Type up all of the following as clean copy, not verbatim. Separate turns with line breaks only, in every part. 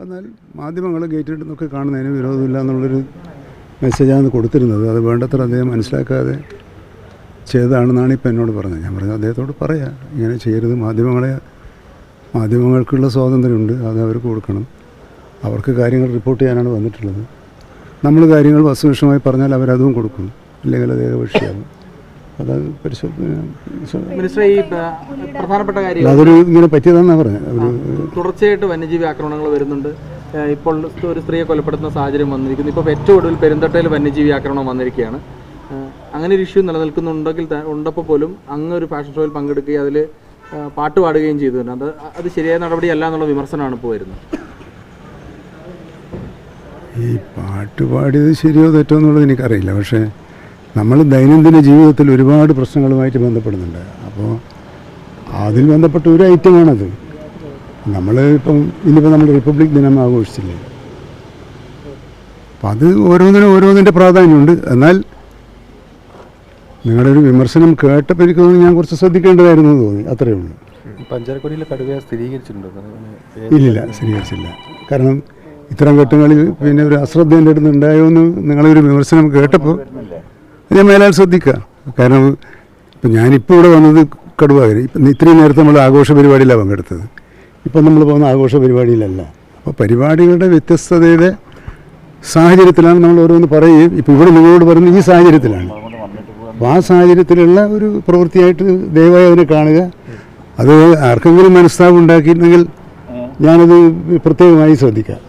എന്നാൽ മാധ്യമങ്ങൾ ഗേറ്റിൽ നിന്നൊക്കെ കാണുന്നതിന് വിരോധമില്ല എന്നുള്ളൊരു മെസ്സേജാണ് കൊടുത്തിരുന്നത്. അത് വേണ്ടത്ര അദ്ദേഹം മനസ്സിലാക്കാതെ ചെയ്തതാണെന്നാണ് ഇപ്പം എന്നോട് പറഞ്ഞത്. ഞാൻ പറഞ്ഞത് അദ്ദേഹത്തോട് പറയാം, ഇങ്ങനെ ചെയ്യരുത്. മാധ്യമങ്ങൾക്കുള്ള സ്വാതന്ത്ര്യമുണ്ട്, അത് അവർക്ക് കൊടുക്കണം. അവർക്ക് കാര്യങ്ങൾ റിപ്പോർട്ട് ചെയ്യാനാണ് വന്നിട്ടുള്ളത്. നമ്മൾ കാര്യങ്ങൾ വസ്തുനിഷ്ഠമായി പറഞ്ഞാൽ അവരതും കൊടുക്കും, അല്ലെങ്കിൽ അത് ഏകപക്ഷീയമാകും. അതൊരു
പ്രധാനപ്പെട്ട കാര്യം
അതൊരു ഇങ്ങനെ പറ്റിയതാണെന്നാണ് പറഞ്ഞത്.
തുടർച്ചയായിട്ട് വന്യജീവി ആക്രമണങ്ങൾ വരുന്നുണ്ട്. ഇപ്പോൾ ഒരു സ്ത്രീയെ കൊലപ്പെടുത്തുന്ന സാഹചര്യം വന്നിരിക്കുന്നു. ഇപ്പോൾ ഏറ്റവും ഒടുവിൽ പെരുന്തട്ടയിൽ വന്യജീവി ആക്രമണം വന്നിരിക്കുകയാണ്. അങ്ങനെ ഒരു ഇഷ്യൂ ഉണ്ടപ്പോൾ പോലും അങ്ങ് ഒരു ഫാഷൻ ഷോയിൽ പങ്കെടുക്കുകയും അതിൽ പാട്ട് പാടുകയും ചെയ്തിട്ടുണ്ട്. അത് ശരിയായ നടപടിയല്ല എന്നുള്ള വിമർശനമാണ് ഇപ്പോൾ വരുന്നത്.
ഈ പാട്ട് പാടിയത് ശരിയോ തെറ്റോ എന്നുള്ളത് എനിക്കറിയില്ല. പക്ഷേ നമ്മൾ ദൈനംദിന ജീവിതത്തിൽ ഒരുപാട് പ്രശ്നങ്ങളുമായിട്ട് ബന്ധപ്പെടുന്നുണ്ട്. അപ്പോൾ അതിൽ ബന്ധപ്പെട്ട ഒരു ഐറ്റമാണത്. ഇനിയിപ്പോൾ നമ്മൾ റിപ്പബ്ലിക് ദിനം ആഘോഷിച്ചില്ലേ, അപ്പം അത് ഓരോന്നിൻ്റെ പ്രാധാന്യമുണ്ട്. എന്നാൽ നിങ്ങളുടെ ഒരു വിമർശനം കേട്ടപ്പോൾ എനിക്ക് തോന്നി ഞാൻ കുറച്ച് ശ്രദ്ധിക്കേണ്ടതായിരുന്നു എന്ന് തോന്നി, അത്രയേ ഉള്ളൂ.
പഞ്ചാരക്കൊടിയിലെ കടുവ സ്ഥിരീകരിച്ചിട്ടുണ്ടോ?
ഇല്ലില്ല, സ്ഥിരീകരിച്ചില്ല. കാരണം ഇത്തരം ഘട്ടങ്ങളിൽ പിന്നെ ഒരു അശ്രദ്ധ എൻ്റെ അടുത്ത് ഉണ്ടായോ എന്ന് നിങ്ങളൊരു വിമർശനം കേട്ടപ്പോൾ ഞാൻ മേലാൽ ശ്രദ്ധിക്കുക. കാരണം ഇപ്പം ഞാനിപ്പോൾ ഇവിടെ വന്നത് കടുവാകരി. ഇപ്പം ഇത്രയും നേരത്തെ നമ്മൾ ആഘോഷ പരിപാടിയിലാണ് പങ്കെടുത്തത്. ഇപ്പം നമ്മൾ പോകുന്ന ആഘോഷ പരിപാടിയിലല്ല. അപ്പോൾ പരിപാടികളുടെ വ്യത്യസ്തതയുടെ സാഹചര്യത്തിലാണ് നമ്മൾ ഓരോന്ന് പറയുകയും ഇപ്പോൾ ഇവിടെ നിങ്ങളോട് പറയുന്നത് ഈ സാഹചര്യത്തിലാണ്. അപ്പോൾ ആ സാഹചര്യത്തിലുള്ള ഒരു പ്രവൃത്തിയായിട്ട് ദയവായി അതിനെ കാണുക. അത് ആർക്കെങ്കിലും മനസ്താപം ഉണ്ടാക്കിയിട്ടുണ്ടെങ്കിൽ ഞാനത് പ്രത്യേകമായി ശ്രദ്ധിക്കാം.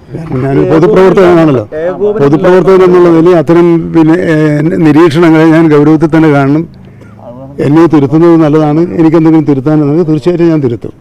ഞാൻ പൊതുപ്രവർത്തകനാണല്ലോ. പൊതുപ്രവർത്തകൻ എന്നുള്ളതിൽ അത്തരം നിരീക്ഷണങ്ങളെ ഞാൻ ഗൗരവത്തിൽ തന്നെ കാണണം. എന്നെ തിരുത്തുന്നത് നല്ലതാണ്. എനിക്കെന്തെങ്കിലും തിരുത്താനുണ്ടെങ്കിൽ തീർച്ചയായിട്ടും ഞാൻ തിരുത്തും.